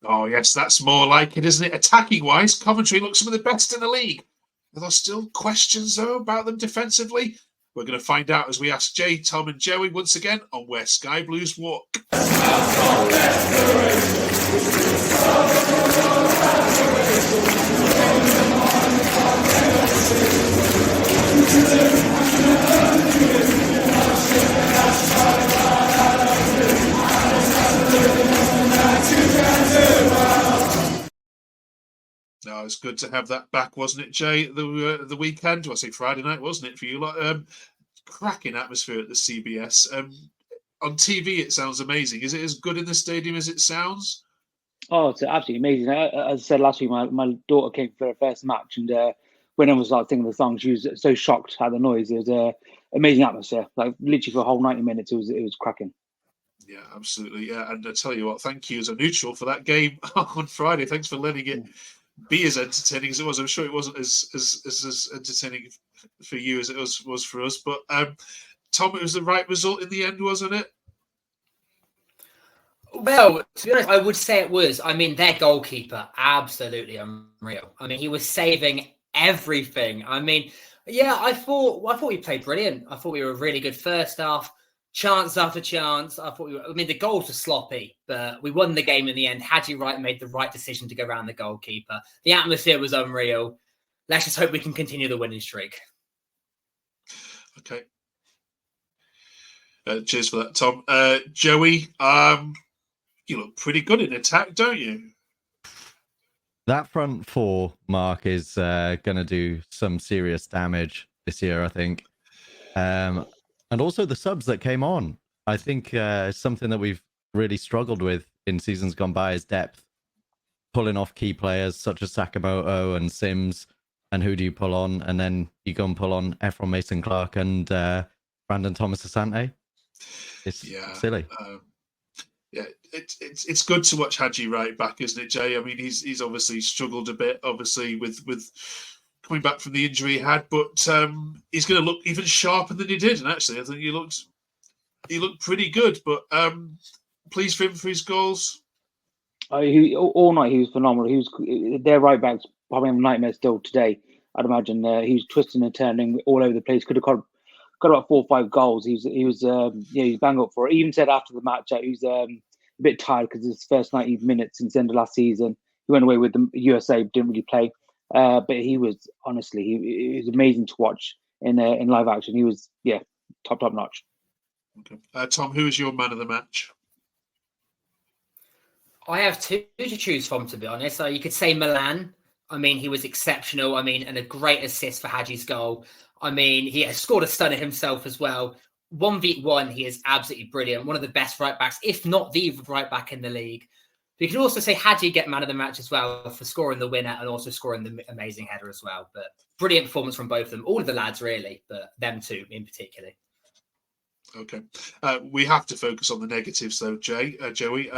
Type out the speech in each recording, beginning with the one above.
Oh, yes, that's more like it, isn't it? Attacking-wise, Coventry looks some of the best in the league. Are there still questions, though, about them defensively? We're going to find out as we ask Jay, Tom and Joey once again on Where Sky Blues Walk. No, it's good to have that back, wasn't it, Jay? The weekend, I say Friday night, wasn't it for you? Like, cracking atmosphere at the CBS. On TV, it sounds amazing. Is it as good in the stadium as it sounds? Oh, it's absolutely amazing. As I said last week, my daughter came for her first match, and when I was like singing the song, she was so shocked at the noise. It was an amazing atmosphere. Like literally for a whole 90 minutes, it was cracking. Yeah, absolutely. Yeah, and I tell you what, thank you as a neutral for that game on Friday. Thanks for letting it be as entertaining as it was. I'm sure it wasn't as entertaining for you as it was for us. But Tom, it was the right result in the end, wasn't it? Well, to be honest, I would say it was. I mean, their goalkeeper, absolutely unreal. I mean, he was saving everything. I mean, yeah, I thought we played brilliant. I thought we were a really good first half, chance after chance. I mean, the goals were sloppy, but we won the game in the end. Hadji Wright made the right decision to go around the goalkeeper. The atmosphere was unreal. Let's just hope we can continue the winning streak. Okay. Cheers for that, Tom. Joey, you look pretty good in attack, don't you? That front four, Mark, is going to do some serious damage this year, I think. And also the subs that came on. I think something that we've really struggled with in seasons gone by is depth. Pulling off key players such as Sakamoto and Sims. And who do you pull on? And then you go and pull on Efron Mason-Clark and Brandon Thomas-Asante. It's silly. Yeah, it's good to watch Hadji Wright back, isn't it, Jay? I mean, he's obviously struggled a bit, obviously with coming back from the injury he had, but he's going to look even sharper than he did. And actually, I think he looked pretty good. But pleased for him for his goals. All night he was phenomenal. He was their right back's probably a nightmare still today. I'd imagine he was twisting and turning all over the place. Could have got about 4 or 5 goals. He was bang up for it. He even said after the match he was a bit tired because his first 90 minutes since the end of last season. He went away with the USA, didn't really play. But he was honestly, he was amazing to watch in live action. He was top notch. Okay. Tom, who is your man of the match? I have 2 to choose from, to be honest. So you could say Milan. I mean, he was exceptional. I mean, and a great assist for Hadji's goal. I mean, he has scored a stunner himself as well. 1v1, he is absolutely brilliant. One of the best right backs, if not the right back in the league. But you can also say Hadji get man of the match as well for scoring the winner and also scoring the amazing header as well. But brilliant performance from both of them. All of the lads, really, but them two in particular. Okay. We have to focus on the negatives, though, Joey.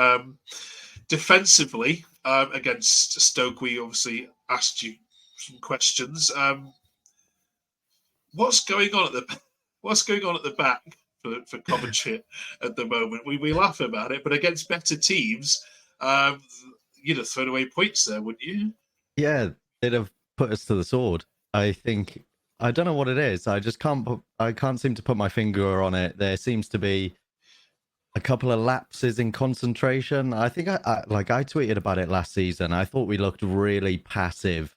Defensively, against Stoke, we obviously asked you some questions. What's going on at the back for Coventry at the moment? We laugh about it, but against better teams, you'd have thrown away points there, wouldn't you? Yeah, they'd have put us to the sword. I think I don't know what it is. I can't seem to put my finger on it. There seems to be a couple of lapses in concentration. I think I tweeted about it last season. I thought we looked really passive.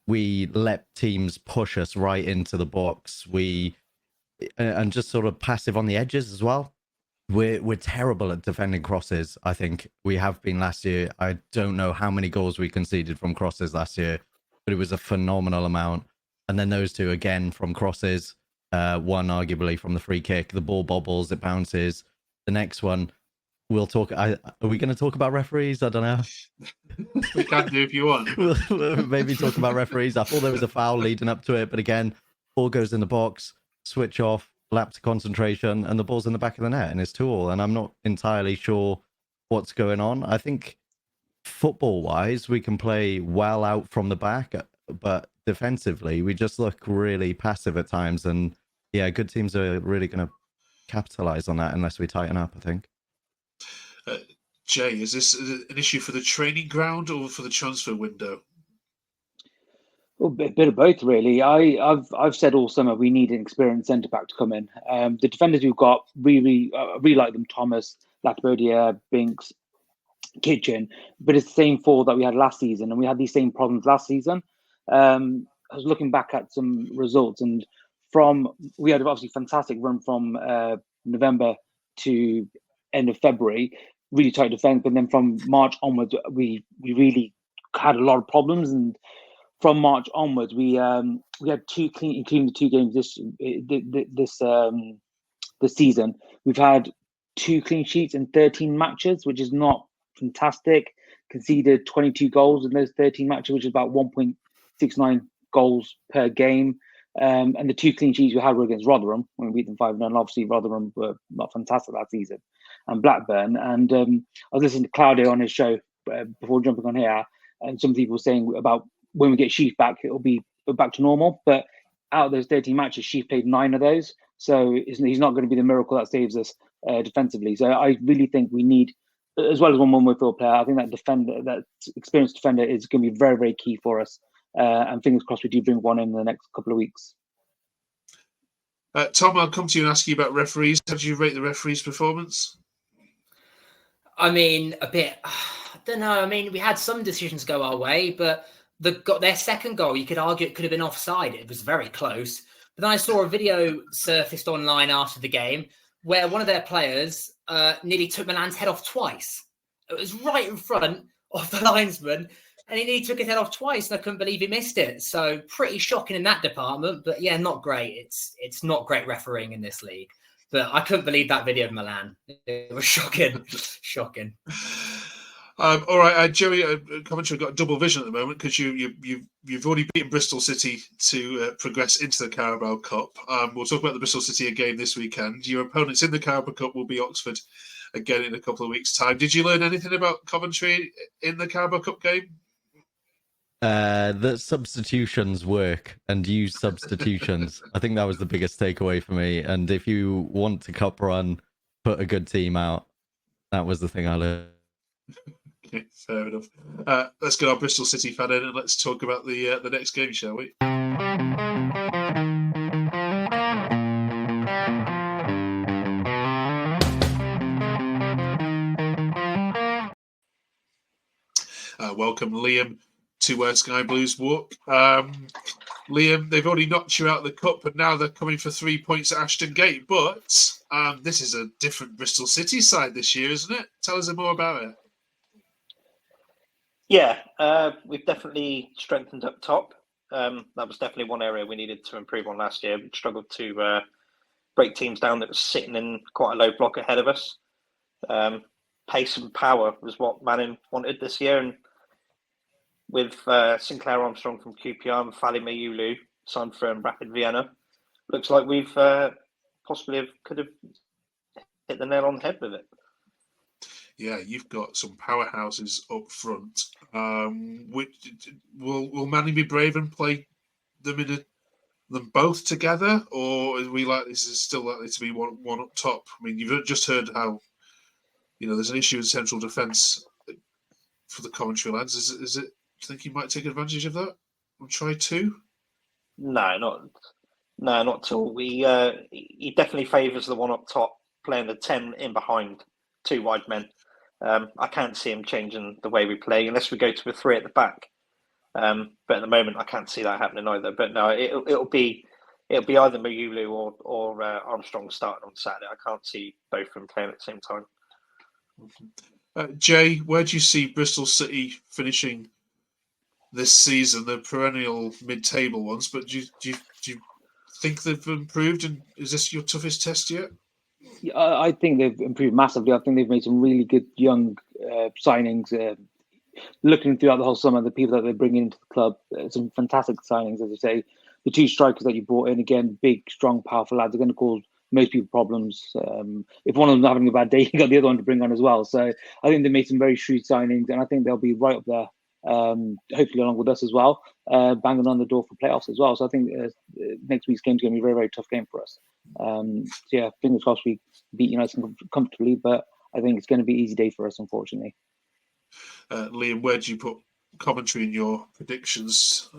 We let teams push us right into the box. And just sort of passive on the edges as well. We're terrible at defending crosses. I think we have been last year. I don't know how many goals we conceded from crosses last year, but it was a phenomenal amount. And then those 2 again from crosses. One arguably from the free kick. The ball bobbles, it bounces. The next one, we'll talk. Are we going to talk about referees? I don't know. We can do if you want. We'll maybe talk about referees. I thought there was a foul leading up to it, but again, ball goes in the box, switch off, lapse concentration, and the ball's in the back of the net, and it's 2-2. And I'm not entirely sure what's going on. I think football-wise, we can play well out from the back, but defensively, we just look really passive at times. And yeah, good teams are really going to capitalize on that unless we tighten up, I think. Jay, is this an issue for the training ground or for the transfer window? Well, a bit of both, really. I've said all summer we need an experienced centre back to come in. The defenders we've got really like them: Thomas, Lakbodia, Binks, Kitchen. But it's the same four that we had last season, and we had these same problems last season. I was looking back at some results, and we had obviously fantastic run from November to end of February, really tight defence. But then from March onwards, we really had a lot of problems, and from March onwards, we had two clean, including the two games this season. We've had 2 clean sheets in 13 matches, which is not fantastic. Conceded 22 goals in those 13 matches, which is about 1.69 goals per game. And the 2 clean sheets we had were against Rotherham when we beat them 5-0. And obviously, Rotherham were not fantastic that season, and Blackburn. And I was listening to Claudio on his show before jumping on here, and some people were saying about when we get Sheaf back, it'll be back to normal. But out of those 13 matches, Sheaf played 9 of those. So he's not going to be the miracle that saves us defensively. So I really think we need, as well as one more midfield player, I think that experienced defender is going to be very, very key for us. And fingers crossed we do bring one in the next couple of weeks. Tom, I'll come to you and ask you about referees. How do you rate the referee's performance? I mean, a bit, I don't know. I mean, we had some decisions go our way, but their second goal, you could argue it could have been offside. It was very close. But then I saw a video surfaced online after the game where one of their players nearly took Milan's head off twice. It was right in front of the linesman, and he nearly took his head off twice, and I couldn't believe he missed it. So pretty shocking in that department. But yeah, not great. It's not great refereeing in this league. But I couldn't believe that video of Milan. It was shocking. Shocking. All right, Joey, Coventry got double vision at the moment because you've already beaten Bristol City to progress into the Carabao Cup. We'll talk about the Bristol City game this weekend. Your opponents in the Carabao Cup will be Oxford again in a couple of weeks' time. Did you learn anything about Coventry in the Carabao Cup game? That substitutions work and use substitutions. I think that was the biggest takeaway for me. And if you want to cup run, put a good team out. That was the thing I learned. Okay, fair enough. Let's get our Bristol City fan in and let's talk about the next game, shall we? Welcome, Liam, to Sky Blues Walk. Liam, they've already knocked you out of the cup, and now they're coming for 3 points at Ashton Gate. But this is a different Bristol City side this year, isn't it? Tell us more about it. Yeah, we've definitely strengthened up top. That was definitely one area we needed to improve on last year. We struggled to break teams down that was sitting in quite a low block ahead of us. Pace and power was what Manning wanted this year, and with Sinclair Armstrong from QPR and Fally Mayulu signed for Rapid Vienna, looks like we've possibly could have hit the nail on the head with it. Yeah, you've got some powerhouses up front. Will Manning be brave and play them both together, or is this still likely to be one up top? I mean, you've just heard how there's an issue in central defence for the Coventry lads. Is it? Do you think he might take advantage of that and try 2? No, not at all. He definitely favours the one up top, playing the 10 in behind 2 wide men. I can't see him changing the way we play unless we go to a 3 at the back. But at the moment, I can't see that happening either. But no, it'll be either Mayulu or Armstrong starting on Saturday. I can't see both of them playing at the same time. Jay, where do you see Bristol City finishing this season? The perennial mid-table ones, but do you think they've improved? And is this your toughest test yet? I think they've improved massively. I think they've made some really good young signings. Looking throughout the whole summer, the people that they're bringing into the club, some fantastic signings, as I say. The 2 strikers that you brought in, again, big, strong, powerful lads, are going to cause most people problems. If one of them's having a bad day, you got the other one to bring on as well. So I think they made some very shrewd signings, and I think they'll be right up there, hopefully along with us as well, banging on the door for playoffs as well. So I think next week's game is going to be a very, very tough game for us. So yeah, fingers crossed we beat United comfortably, but I think it's going to be an easy day for us, unfortunately. Liam, where do you put Coventry in your predictions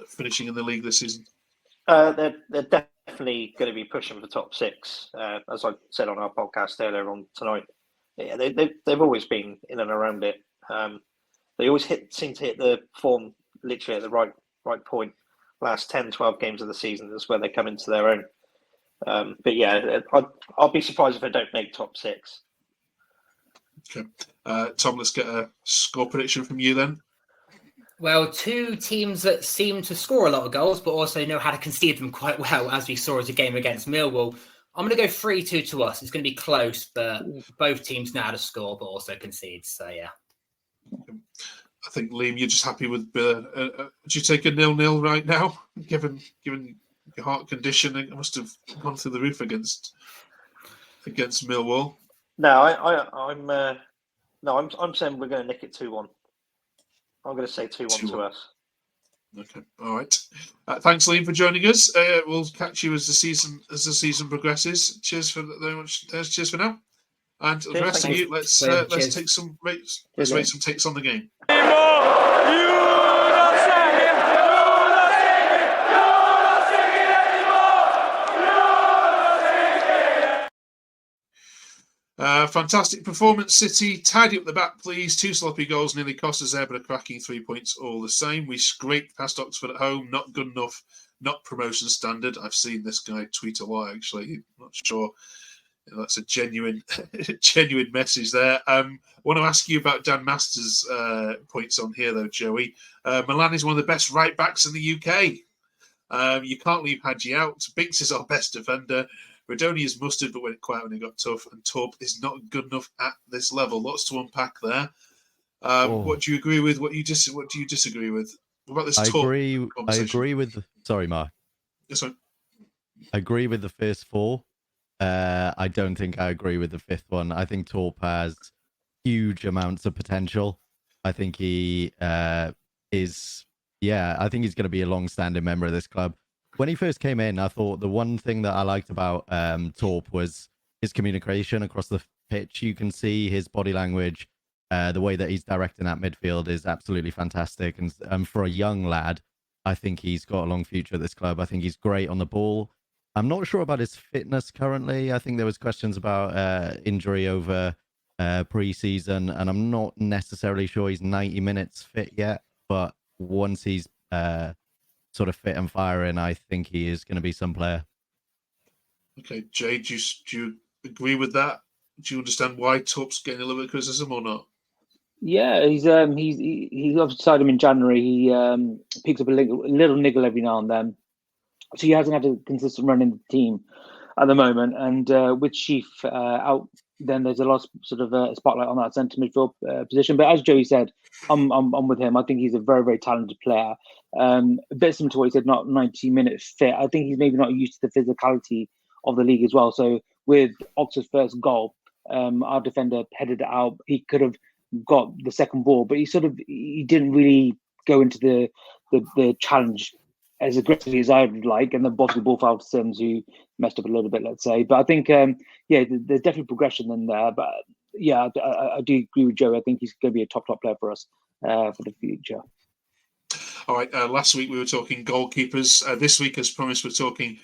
finishing in the league this season? They're definitely going to be pushing for top six, as I said on our podcast earlier on tonight. Yeah, they've always been in and around it. They always seem to hit the form literally at the right point. Last 10, 12 games of the season, that's where they come into their own. But yeah, I'll be surprised if they don't make top six. Okay. Tom, let's get a score prediction from you then. Well, two teams that seem to score a lot of goals, but also know how to concede them quite well, as we saw as a game against Millwall. I'm going to go 3-2 to us. It's going to be close, but both teams know how to score, but also concede. So, yeah. I think, Liam, you're just happy with... would you take a 0-0 right now? Given your heart condition, it must have gone through the roof against Millwall. No, I'm saying we're going to nick it 2-1. I'm going to say 2-1 to us. Okay, all right. Thanks, Liam, for joining us. We'll catch you as the season progresses. Cheers for very much. Cheers for now. And the rest of you, let's take some takes on the game. Fantastic performance, City. Tidy up the back, please. 2 sloppy goals nearly cost us there, but a cracking 3 points all the same. We scraped past Oxford at home. Not good enough. Not promotion standard. I've seen this guy tweet a lot, actually. I'm not sure. That's a genuine message there. I want to ask you about Dan Masters' points on here, though, Joey. Milan is one of the best right backs in the UK. You can't leave Hadji out. Binks is our best defender. Redoni is mustard, but went quiet when it got tough. And Torp is not good enough at this level. Lots to unpack there. What do you agree with? What do you disagree with? What about this Torp conversation? I agree with... Sorry, Mark. Yes, sir. I agree with the first 4. I don't think I agree with the 5th one. I think Torp has huge amounts of potential. I think he is... Yeah, I think he's going to be a long-standing member of this club. When he first came in, I thought the one thing that I liked about Torp was his communication across the pitch. You can see his body language, the way that he's directing that midfield is absolutely fantastic. And for a young lad, I think he's got a long future at this club. I think he's great on the ball. I'm not sure about his fitness currently. I think there was questions about injury over pre-season, and I'm not necessarily sure he's 90 minutes fit yet. But once he's sort of fit and firing, I think he is going to be some player. Okay, Jay, do you agree with that? Do you understand why Torp's getting a little bit of criticism or not? Yeah, he's obviously signed him in January. He picks up a little niggle every now and then, so he hasn't had a consistent run in the team at the moment. And with Sheaf out, then there's a lot of sort of spotlight on that centre midfield position. But as Joey said, I'm with him. I think he's a very, very talented player. A bit similar to what he said, not 90 minutes fit. I think he's maybe not used to the physicality of the league as well. So with Oxford's first goal, our defender headed it out. He could have got the second ball, but he didn't really go into the challenge as aggressively as I would like, and then obviously the ball fouled to Sims, who messed up a little bit, let's say. But I think, there's definitely progression in there. But yeah, I do agree with Joe. I think he's going to be a top player for us for the future. All right. Last week we were talking goalkeepers. This week, as promised, we're talking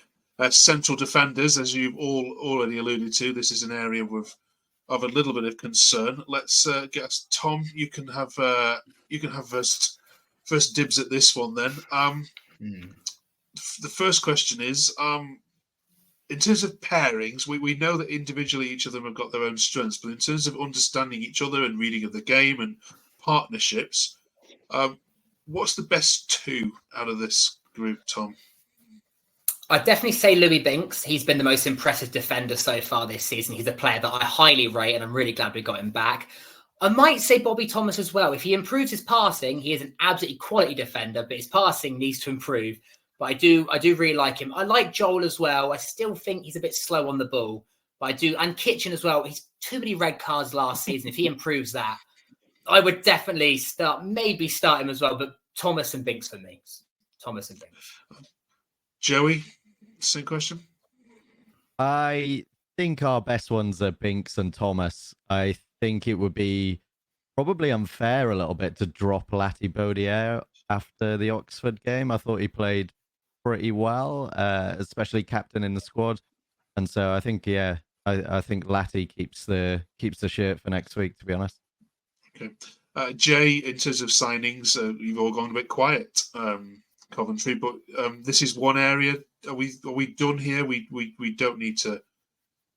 central defenders. As you've all already alluded to, this is an area of a little bit of concern. Let's get Tom. You can have first dibs at this one then. The first question is, in terms of pairings, we know that individually each of them have got their own strengths, but in terms of understanding each other and reading of the game and partnerships, what's the best 2 out of this group, Tom? I'd definitely say Louis Binks. He's been the most impressive defender so far this season. He's a player that I highly rate, and I'm really glad we got him back. I might say Bobby Thomas as well. If he improves his passing, he is an absolutely quality defender, but his passing needs to improve. But I do really like him. I like Joel as well. I still think he's a bit slow on the ball, but I do. And as well. He's too many red cards last season. If he improves that, I would definitely start him as well. But Thomas and Binks for me. Thomas and Binks. Joey, same question. I think our best ones are Binks and Thomas. I think it would be probably unfair a little bit to drop Lati Bodier after the Oxford game. I thought he played pretty well, especially captain in the squad. And so I think, I think Lati keeps the shirt for next week, to be honest. Okay. Jay, in terms of signings, you've all gone a bit quiet, Coventry, but this is one area. Are we done here? We don't need to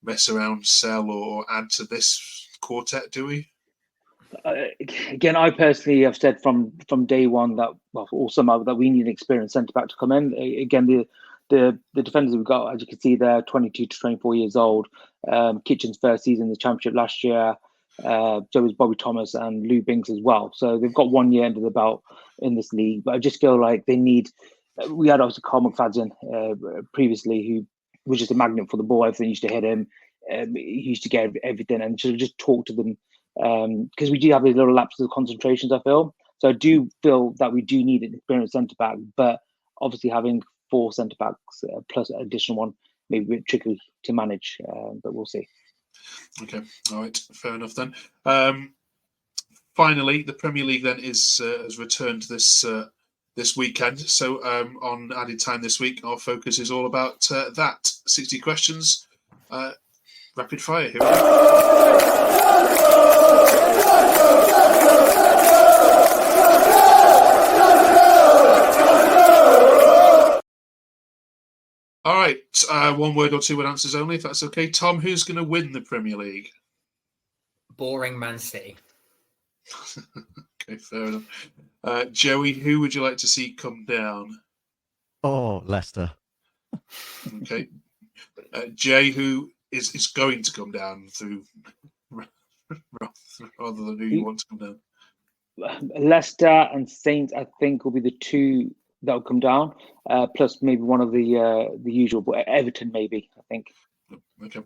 mess around, sell, or add to this quartet, do we? Again, I personally have said from day one that, well, or somehow that we need an experienced centre back to come in. Again, the defenders we've got, as you can see, they're 22 to 24 years old. Kitchen's first season in the Championship last year. So is Bobby Thomas and Lou Binks as well. So they've got 1 year under the belt in this league. But I just feel like they need. We had obviously Carl McFadden previously, who was just a magnet for the ball. Everything used to hit him. He used to get everything, and should have just talked to them. Because we do have these little lapses of concentrations, I feel. So I do feel that we do need an experienced centre back, but obviously having 4 centre backs plus an additional one may be a bit tricky to manage, but we'll see. Okay, all right, fair enough then. Finally, the Premier League then has returned this weekend. So on Added Time this week, our focus is all about that. 60 questions, rapid fire. Here we go. All right, 1 word or 2 word answers only, if that's okay. Tom, who's going to win the Premier League? Boring Man City. Okay, fair enough. Joey, who would you like to see come down? Oh, Leicester. Okay. Jay, who is going to come down through rather than who you want to come down? Leicester and Saints, I think, will be the 2 that will come down, plus maybe one of the usual, but Everton maybe, I think. Okay.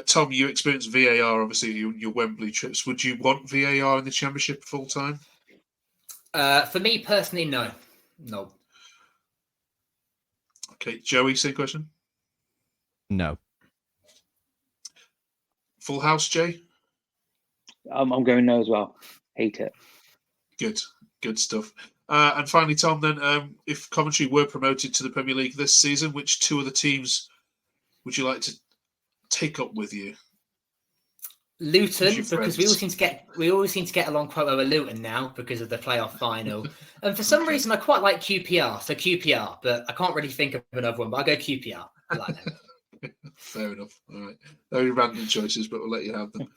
Tom, you experienced VAR, obviously, your Wembley trips. Would you want VAR in the Championship full time? For me personally, no. No. Okay, Joey, same question. No. Full house, Jay? I'm going no as well. Hate it. Good stuff. And finally, Tom, then, if Coventry were promoted to the Premier League this season, which 2 of the teams would you like to take up with you? Luton, because we always seem to get along quite well with Luton now because of the playoff final. And for some reason, I quite like QPR. So QPR, but I can't really think of another one. But I'll go QPR. I like them. Fair enough. All right. Very random choices, but we'll let you have them.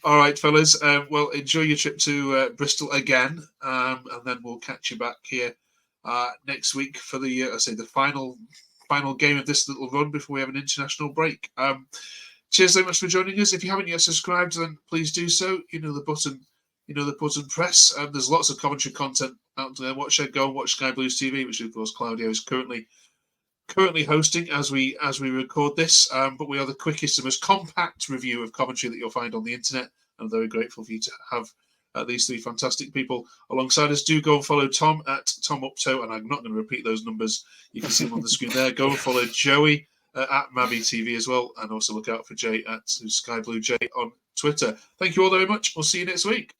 All right, fellas. Well, enjoy your trip to Bristol again, and then we'll catch you back here next week for the final game of this little run before we have an international break. Cheers so much for joining us. If you haven't yet subscribed, then please do so. You know the button, press. There's lots of Coventry content out there. Go and watch Sky Blues TV, which of course Claudio is currently hosting as we record this. But we are the quickest and most compact review of Coventry that you'll find on the internet. I'm very grateful for you to have these 3 fantastic people alongside us. Do go and follow Tom at Tom Upto, and I'm not going to repeat those numbers. You can see them on the screen there. Go and follow Joey at Mavi TV as well, and also look out for Jay at Sky Blue Jay on Twitter. Thank you all very much. We'll see you next week.